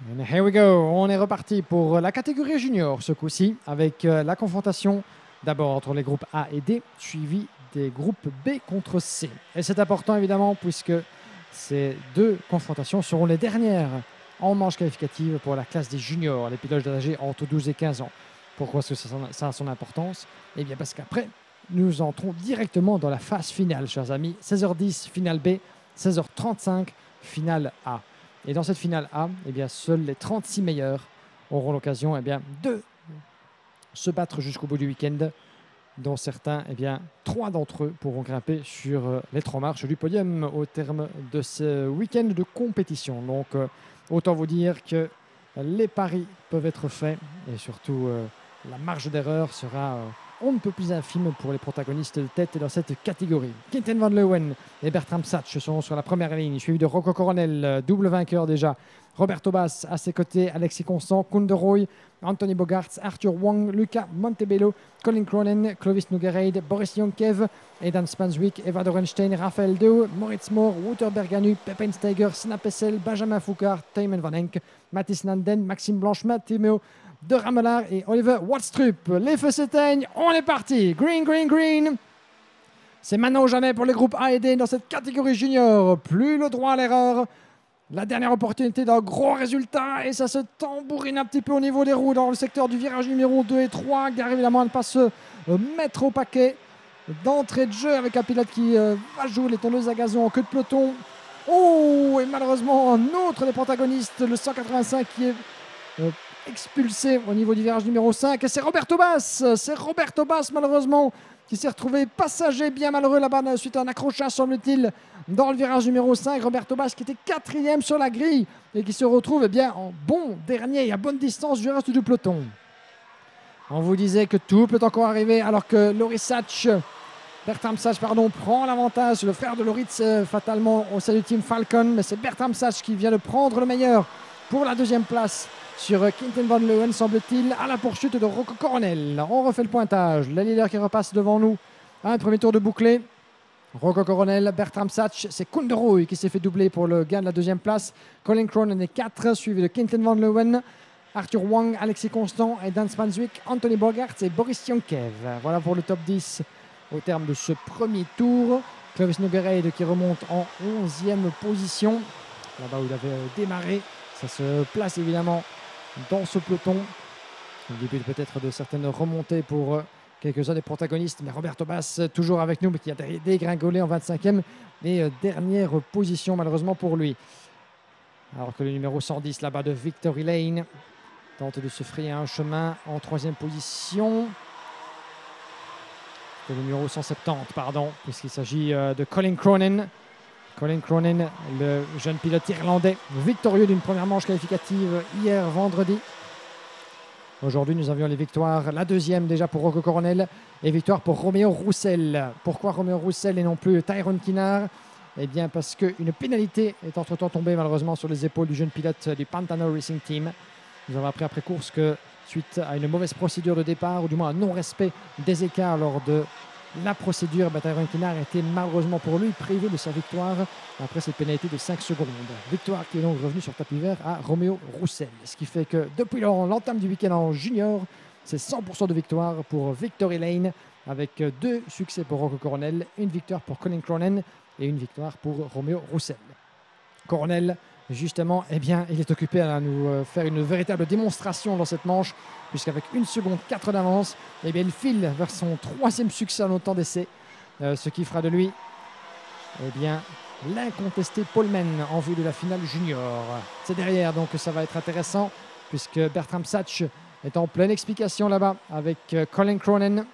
And here we go, on est reparti pour la catégorie junior ce coup-ci avec la confrontation d'abord entre les groupes A et D, suivi des groupes B contre C. Et c'est important évidemment puisque ces deux confrontations seront les dernières en manche qualificative pour la classe des juniors, les pilotes âgés entre 12 et 15 ans. Pourquoi est-ce que ça a son importance? Eh bien parce qu'après, nous entrons directement dans la phase finale, chers amis. 16h10, finale B, 16h35, finale A. Et dans cette finale A, eh bien, seuls les 36 meilleurs auront l'occasion de se battre jusqu'au bout du week-end, dont certains, 3 d'entre eux pourront grimper sur les 3 marches du podium au terme de ce week-end de compétition. Donc, autant vous dire que les paris peuvent être faits et surtout la marge d'erreur sera on ne peut plus infime pour les protagonistes de tête dans cette catégorie. Quinten Van Leeuwen et Bertram Satch sont sur la première ligne, suivi de Rocco Coronel, double vainqueur déjà. Roberto Bass à ses côtés, Alexis Constant, Koen de Rooij, Anthony Bogaerts, Arthur Wong, Luca Montebello, Colin Cronin, Clovis Noguereid, Boris Jonkev, Aidan Spanswick, Eva Dorenstein, Raphaël Deu, Moritz Moore, Wouter Berganu, Pepijn Steiger, Sina Pessel, Benjamin Foucault, Tijmen Van Henk, Mathis Nanden, Maxime Blanchemain, Timeo de Ramelard et Oliver Watstrup. Les feux s'éteignent, on est parti. Green, green, green. C'est maintenant ou jamais pour les groupes A et D dans cette catégorie junior. Plus le droit à l'erreur. La dernière opportunité d'un gros résultat et ça se tambourine un petit peu au niveau des roues dans le secteur du virage numéro 2 et 3. Gare évidemment à ne pas se mettre au paquet d'entrée de jeu avec un pilote qui va jouer les tondeuses à gazon en queue de peloton. Oh, et malheureusement un autre des protagonistes, le 185 qui est expulsé au niveau du virage numéro 5 et c'est Roberto Bass malheureusement qui s'est retrouvé passager bien malheureux là-bas suite à un accrochage semble-t-il dans le virage numéro 5. Roberto Bass qui était 4e sur la grille et qui se retrouve en bon dernier et à bonne distance du reste du peloton. On vous disait que tout peut encore arriver alors que Bertram Satch prend l'avantage, le frère de Loritz fatalement au sein du team Falcon, mais c'est Bertram Satch qui vient de prendre le meilleur pour la deuxième place sur Quinten Van Leeuwen, semble-t-il, à la poursuite de Rocco Coronel. On refait le pointage. Le leader qui repasse devant nous. Un premier tour de bouclé. Rocco Coronel, Bertram Satch, c'est Koen de Rooij qui s'est fait doubler pour le gain de la deuxième place. Colin Cronin est 4, suivi de Quinten Van Leeuwen, Arthur Wong, Alexis Constant, Aidan Spanswick, Anthony Bogaerts et Boris Jonkev. Voilà pour le top 10 au terme de ce premier tour. Clovis Noguereid qui remonte en 11e position. Là-bas où il avait démarré. Ça se place évidemment dans ce peloton. Le début peut-être de certaines remontées pour quelques-uns des protagonistes, mais Roberto Bass toujours avec nous, mais qui a dégringolé en 25e et dernière position malheureusement pour lui. Alors que le numéro 110 là-bas de Victory Lane tente de se frayer un chemin en 3e position. C'est le numéro 170, pardon, puisqu'il s'agit de Colin Cronin. Colin Cronin, le jeune pilote irlandais, victorieux d'une première manche qualificative hier vendredi. Aujourd'hui, nous avions les victoires. La deuxième déjà pour Rocco Coronel et victoire pour Romeo Roussel. Pourquoi Romeo Roussel et non plus Tyrone Kinard? Eh bien parce qu'une pénalité est entre-temps tombée malheureusement sur les épaules du jeune pilote du Pantano Racing Team. Nous avons appris après course que suite à une mauvaise procédure de départ, ou du moins un non-respect des écarts lors de la procédure, Tyrone Kinard a été malheureusement pour lui privé de sa victoire après cette pénalité de 5 secondes. Victoire qui est donc revenue sur tapis vert à Romeo Roussel. Ce qui fait que depuis l'entame du week-end en junior, c'est 100% de victoire pour Victory Lane avec 2 succès pour Rocco Coronel, une victoire pour Colin Cronin et une victoire pour Romeo Roussel. Coronel, justement, il est occupé à nous faire une véritable démonstration dans cette manche, puisqu'avec 1 seconde 4 d'avance, il file vers son 3e succès en autant d'essais, ce qui fera de lui l'incontesté poleman en vue de la finale junior. C'est derrière, donc ça va être intéressant, puisque Bertram Satch est en pleine explication là-bas avec Colin Cronin.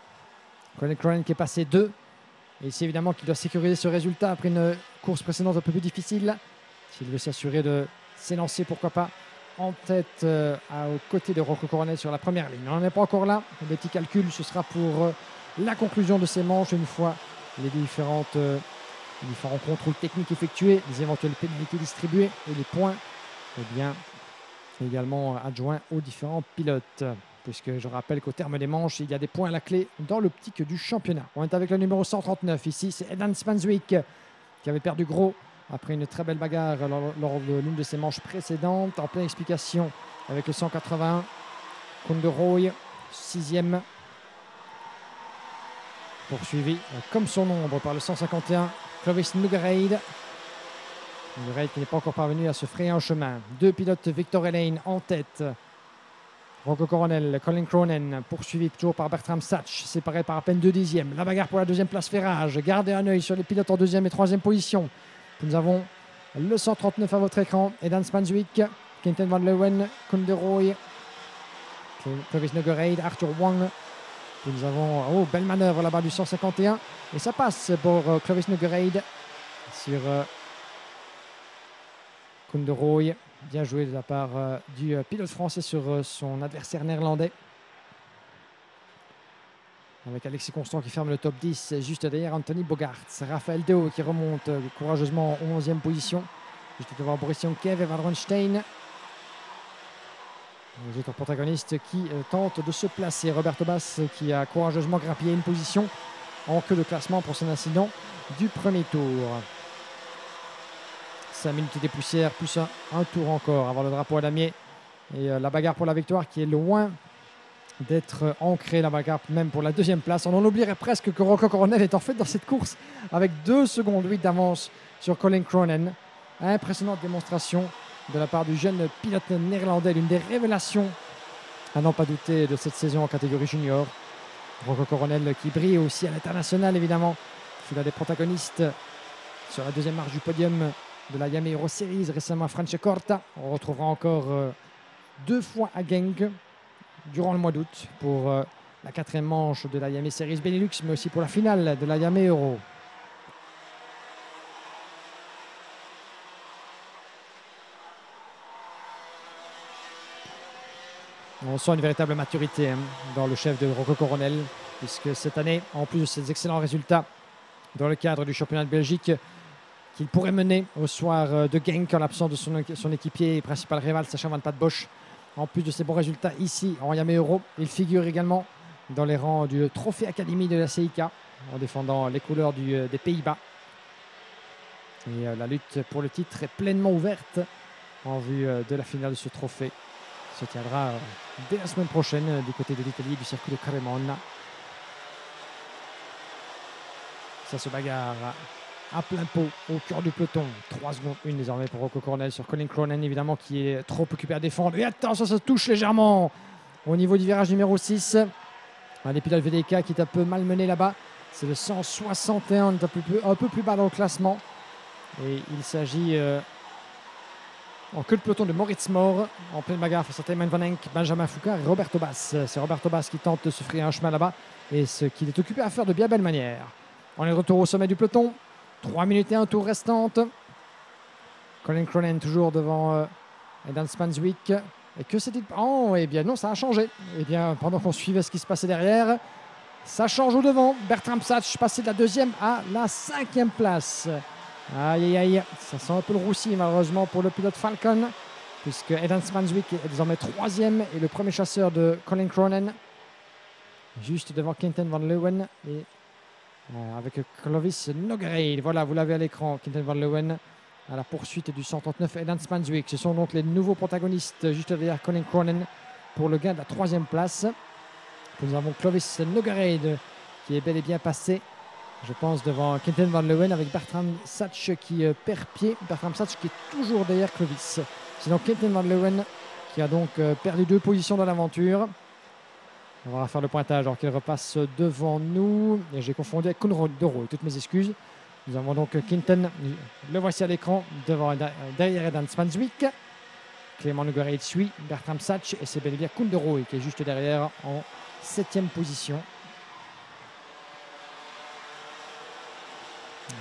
Colin Cronin qui est passé 2, et c'est évidemment qu'il doit sécuriser ce résultat après une course précédente un peu plus difficile. S'il veut s'assurer de s'élancer, pourquoi pas, en tête aux côtés de Rocco Coronel sur la première ligne. On n'en est pas encore là. Des petits calculs, ce sera pour la conclusion de ces manches, une fois les différents contrôles techniques effectués, les éventuelles pénalités distribuées et les points également adjoints aux différents pilotes. Puisque je rappelle qu'au terme des manches, il y a des points à la clé dans l'optique du championnat. On est avec le numéro 139 ici, c'est Aidan Spanswick qui avait perdu gros après une très belle bagarre lors de l'une de ses manches précédentes. En pleine explication avec le 181. Kunderoy, 6e. Poursuivi comme son ombre par le 151. Clovis Nougareid. Nougareid qui n'est pas encore parvenu à se frayer un chemin. Deux pilotes Victor Elaine en tête. Rocco Coronel, Colin Cronin, poursuivi toujours par Bertram Satch, séparé par à peine 2 dixièmes. La bagarre pour la deuxième place fait rage. Gardez un œil sur les pilotes en deuxième et troisième position. Nous avons le 139 à votre écran, Edan Spanswick, Quinten Van Leeuwen, Kunderoy, Clovis Nougareid, Arthur Wang. Puis nous avons, belle manœuvre là-bas du 151. Et ça passe pour Clovis Nougareid sur Kunderoy. Bien joué de la part du pilote français sur son adversaire néerlandais. Avec Alexis Constant qui ferme le top 10 juste derrière Anthony Bogaerts. Raphaël Deo qui remonte courageusement en 11e position. Juste devant Boris Jonkev et Van Ronstein. Les autres protagonistes qui tentent de se placer. Roberto Bass qui a courageusement grappillé une position en queue de classement pour son incident du premier tour. 5 minutes des poussières, plus un tour encore avant le drapeau à damier. Et la bagarre pour la victoire qui est loin d'être ancrée, la bagarre même pour la deuxième place. On en oublierait presque que Rocco Coronel est en fait dans cette course avec 2 secondes 8 d'avance sur Colin Cronin. Impressionnante démonstration de la part du jeune pilote néerlandais, l'une des révélations à n'en pas douter de cette saison en catégorie junior. Rocco Coronel qui brille aussi à l'international évidemment. Il fut l'un des protagonistes sur la deuxième marche du podium de la Yamaha Euro Series récemment à Franciacorta. On retrouvera encore 2 fois à Genk durant le mois d'août pour la 4e manche de la Yamaha Series Benelux, mais aussi pour la finale de la Yamaha Euro. On sent une véritable maturité dans le chef de Rocco Coronel, puisque cette année, en plus de ses excellents résultats dans le cadre du championnat de Belgique, qu'il pourrait mener au soir de Genk en l'absence de son équipier et principal rival Sacha Van Bosch. En plus de ses bons résultats ici en Yamaha Euro, il figure également dans les rangs du Trophée Académie de la CIK en défendant les couleurs des Pays-Bas. Et la lutte pour le titre est pleinement ouverte en vue de la finale de ce trophée. Se tiendra dès la semaine prochaine du côté de l'Italie, du circuit de Cremona. Ça se bagarre à plein pot au cœur du peloton. 3 secondes 1 désormais pour Rocco Coronel sur Colin Cronin évidemment qui est trop occupé à défendre. Et attention, ça se touche légèrement au niveau du virage numéro 6. Les pilotes VDK qui est un peu malmené là-bas. C'est le 161, un peu plus bas dans le classement. Et il s'agit en queue de peloton de Moritz Mohr en pleine bagarre face à Thymen Van Enck, Benjamin Foucault et Roberto Bass. C'est Roberto Bass qui tente de se frayer un chemin là-bas et ce qu'il est occupé à faire de bien belle manière. On est de retour au sommet du peloton. 3 minutes et 1 tour restantes. Colin Cronin toujours devant Edan Spanswick. Et que s'est-il... Oh, eh bien non, ça a changé. Eh bien, pendant qu'on suivait ce qui se passait derrière, ça change au devant. Bertram Satch passé de la 2e à la 5e place. Aïe, aïe, aïe. Ça sent un peu le roussi, malheureusement, pour le pilote Falcon, puisque Edan Spanswick est désormais 3e et le premier chasseur de Colin Cronin, juste devant Quinten Van Leeuwen et avec Clovis Nougareid. Voilà, vous l'avez à l'écran, Quinten Van Leeuwen à la poursuite du 139 Edan Spanswick. Ce sont donc les nouveaux protagonistes juste derrière Colin Cronin pour le gain de la 3e place. Puis nous avons Clovis Nougareid qui est bel et bien passé, je pense, devant Quinten Van Leeuwen avec Bertram Satch qui perd pied. Bertram Satch qui est toujours derrière Clovis. C'est donc Quinten Van Leeuwen qui a donc perdu 2 positions dans l'aventure. On va faire le pointage alors qu'il repasse devant nous. Et j'ai confondu avec Kunderoy, toutes mes excuses. Nous avons donc Quinten, le voici à l'écran, derrière Edan Spanswick. Clément Nougareid suit Bertram Satch et c'est bel et bien Kunderoy qui est juste derrière en 7e position.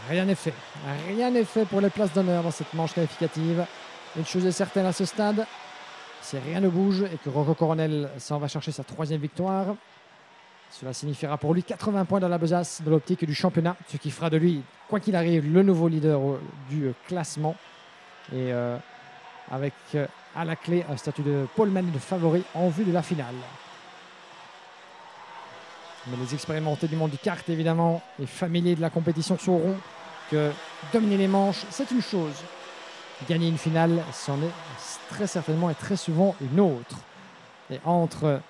Rien n'est fait. Rien n'est fait pour les places d'honneur dans cette manche qualificative. Une chose est certaine à ce stade, si rien ne bouge et que Rocco Coronel s'en va chercher sa 3e victoire, cela signifiera pour lui 80 points dans la besace de l'optique du championnat, ce qui fera de lui, quoi qu'il arrive, le nouveau leader du classement. Et avec à la clé un statut de poleman de favori en vue de la finale. Mais les expérimentés du monde du kart, évidemment, et familiers de la compétition sauront que dominer les manches, c'est une chose. Gagner une finale, c'en est très certainement et très souvent une autre. Et entre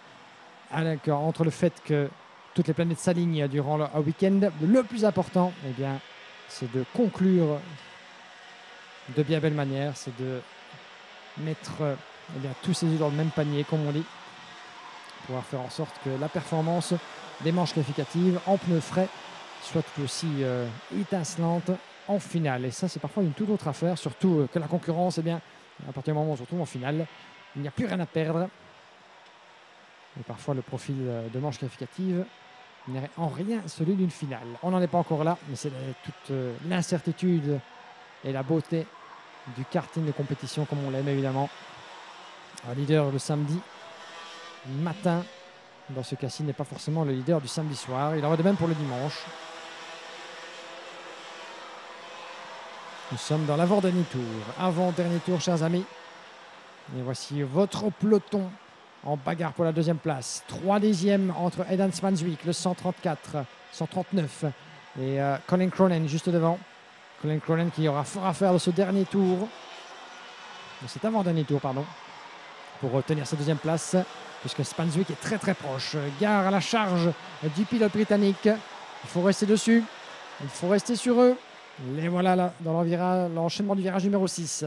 le fait que toutes les planètes s'alignent durant un week-end, le plus important, eh bien, c'est de conclure de bien belle manière, c'est de mettre eh bien, tous ces œufs dans le même panier, comme on dit, pour pouvoir faire en sorte que la performance des manches qualificatives en pneus frais soit tout aussi étincelante en finale. Et ça, c'est parfois une toute autre affaire, surtout que la concurrence, eh bien, à partir du moment où on se retrouve en finale, il n'y a plus rien à perdre. Et parfois, le profil de manche qualificative n'est en rien celui d'une finale. On n'en est pas encore là, mais c'est toute l'incertitude et la beauté du karting de compétition, comme on l'aime évidemment. Un leader le samedi matin, dans ce cas-ci, n'est pas forcément le leader du samedi soir. Il en va de même pour le dimanche. Nous sommes dans l'avant-dernier tour. Avant-dernier tour, chers amis. Et voici votre peloton en bagarre pour la deuxième place. 3 dixièmes entre Aidan Spanswick, le 139. Et Colin Cronin juste devant. Colin Cronin qui aura fort à faire de ce dernier tour. De cet avant-dernier tour, pardon. Pour obtenir sa deuxième place. Puisque Spanswick est très très proche. Gare à la charge du pilote britannique. Il faut rester dessus. Il faut rester sur eux. Les voilà là, dans l'enchaînement du virage numéro 6.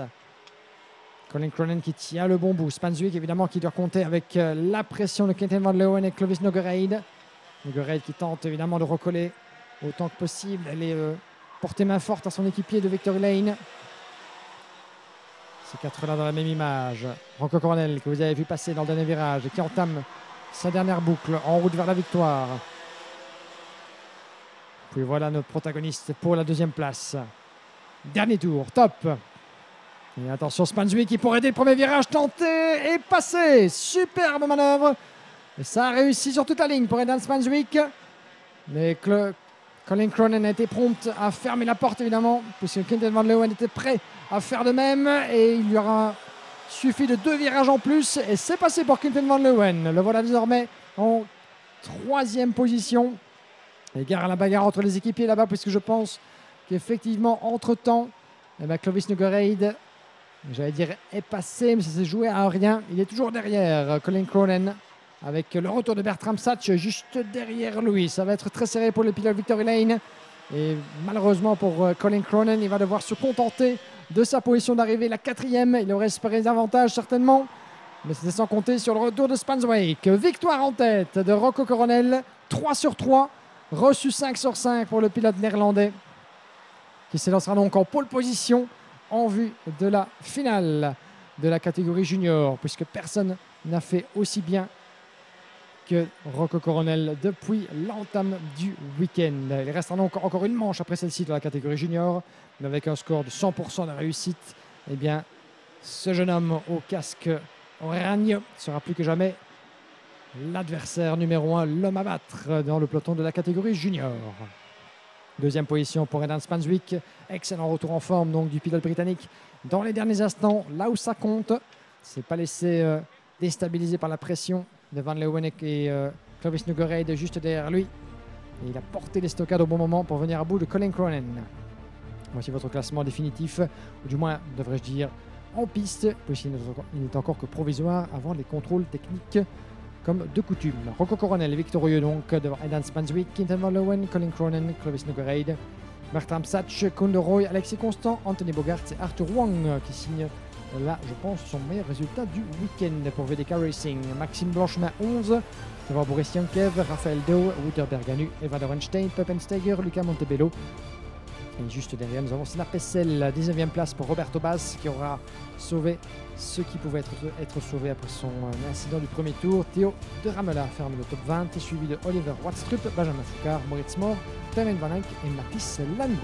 Colin Cronin qui tient le bon bout. Spanswick évidemment qui doit compter avec la pression de Quinten Van Leeuwen et Clovis Noguereid. Noguereid qui tente évidemment de recoller autant que possible. Elle est portée main forte à son équipier de Victory Lane. Ces quatre-là dans la même image. Rocco Coronel que vous avez vu passer dans le dernier virage et qui entame sa dernière boucle en route vers la victoire. Puis voilà notre protagoniste pour la deuxième place. Dernier tour, top. Et attention, Spanswick qui pour aider le premier virage tenté et passé. Superbe manœuvre. Et ça a réussi sur toute la ligne pour Aidan Spanswick. Mais Colin Cronin a été prompt à fermer la porte évidemment, puisque Quinten Van Leeuwen était prêt à faire de même. Et il lui aura suffi de 2 virages en plus. Et c'est passé pour Quinten Van Leeuwen. Le voilà désormais en 3e position. Et gare à la bagarre entre les équipiers là-bas, puisque je pense qu'effectivement, entre-temps, Clovis Noguereid, j'allais dire, est passé, mais ça s'est joué à rien. Il est toujours derrière Colin Cronin, avec le retour de Bertram Satch juste derrière lui. Ça va être très serré pour le pilote Victory Lane. Et malheureusement pour Colin Cronin, il va devoir se contenter de sa position d'arrivée, la 4e. Il aurait espéré davantage certainement, mais c'était sans compter sur le retour de Spanswick. Victoire en tête de Rocco Coronel, 3 sur 3. Reçu 5 sur 5 pour le pilote néerlandais qui s'élancera donc en pole position en vue de la finale de la catégorie junior, puisque personne n'a fait aussi bien que Rocco Coronel depuis l'entame du week-end. Il restera donc encore une manche après celle-ci dans la catégorie junior, mais avec un score de 100% de réussite, eh bien, ce jeune homme au casque oragne sera plus que jamais l'adversaire numéro 1, l'homme à battre dans le peloton de la catégorie junior. Deuxième position pour Aidan Spanswick. Excellent retour en forme donc du pilote britannique dans les derniers instants, là où ça compte. C'est pas laissé déstabiliser par la pression de Van Leeuwen et Clovis Noguereid juste derrière lui. Et il a porté les stockades au bon moment pour venir à bout de Colin Cronin. Voici votre classement définitif, ou du moins, devrais-je dire, en piste, puisqu'il n'est encore que provisoire avant les contrôles techniques comme de coutume. Rocco Coronel victorieux donc devant Aidan Spanswick, Quinten Van Leeuwen, Colin Cronin, Clovis Noguereid, Bertram Satch, Koen de Rooij, Alexis Constant, Anthony Bogart et Arthur Wang qui signe là, je pense, son meilleur résultat du week-end pour VDK Racing. Maxime Blanchemin 11, devant Boris Yankev, Raphaël Deo, Wouter Berganu, Eva Dorenstein, Peppensteiger, Luca Montebello. Et juste derrière, nous avons Senna Pessel, 19e place pour Roberto Bas qui aura sauvé ce qui pouvait être sauvé après son incident du premier tour. Théo de Ramela ferme le top 20, suivi de Oliver Watstrup, Benjamin Foucard, Moritz Moore, Thymen Van Eyck et Mathis Landen.